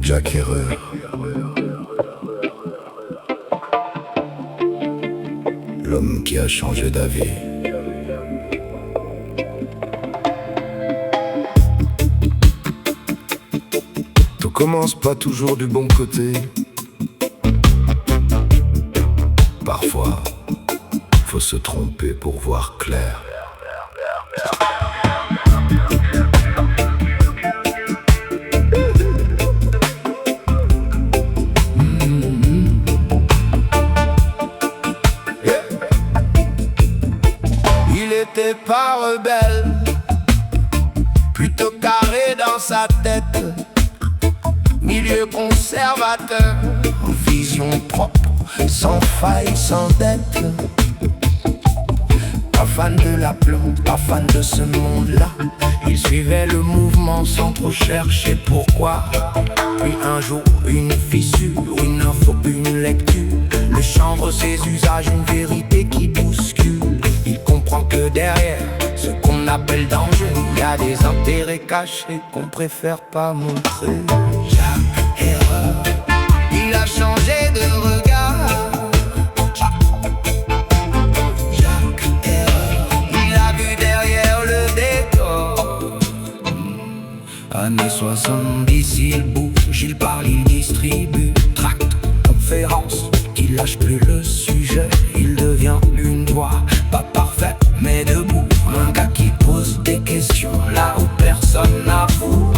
Jack Herrera, l'homme qui a changé d'avis. Tout commence pas toujours du bon côté. Parfois, faut se tromper pour voir clair. Il était pas rebelle, plutôt carré dans sa tête, milieu conservateur, vision propre, sans faille, sans dette. Pas fan de la plante, pas fan de ce monde-là. Il suivait le mouvement sans trop chercher pourquoi. Puis un jour, une fissure, une info, une lecture, le chanvre, ses usages, une vérité qui bouscule. Il comprend que derrière ce qu'on appelle danger, il y a des intérêts cachés qu'on préfère pas montrer. Jack Herrera, il a changé de regard. Jack Herrera, il a vu derrière le décor. Années 70, il bouge, il parle, il distribue. Tract, conférence, il lâche plus le sujet. Il devient une voix, pas parfaite mais debout. Un gars qui pose des questions là où personne n'avoue.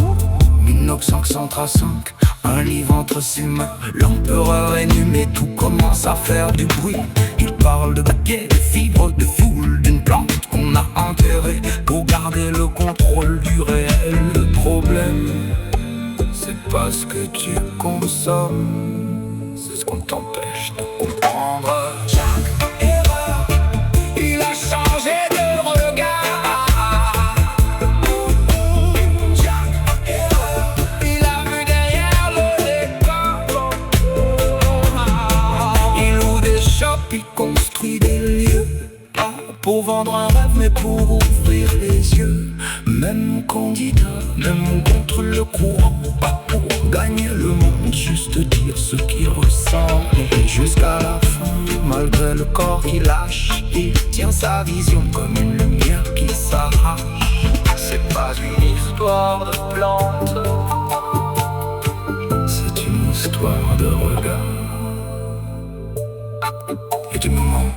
1935, un livre entre ses mains. L'empereur est nu mais tout commence à faire du bruit. Il parle de baguettes, de fibres, de foule, d'une plante qu'on a enterrée pour garder le contrôle du réel. Le problème, c'est pas ce que tu consommes, c'est ce qu'on t'empêche de comprendre. Jack Herrera, il a changé de regard. Jack Herrera, il a vu derrière le décor. Il ouvre des shops, il construit des lieux, pas pour vendre un rêve mais pour ouvrir les yeux. Même candidat, même contre le courant, pas pour gagner le monde, juste dire ce qu'il ressent. Et jusqu'à la fin, malgré le corps qui lâche, il tient sa vision comme une lumière qui s'arrache. C'est pas une histoire de plante, c'est une histoire de regard et de moments.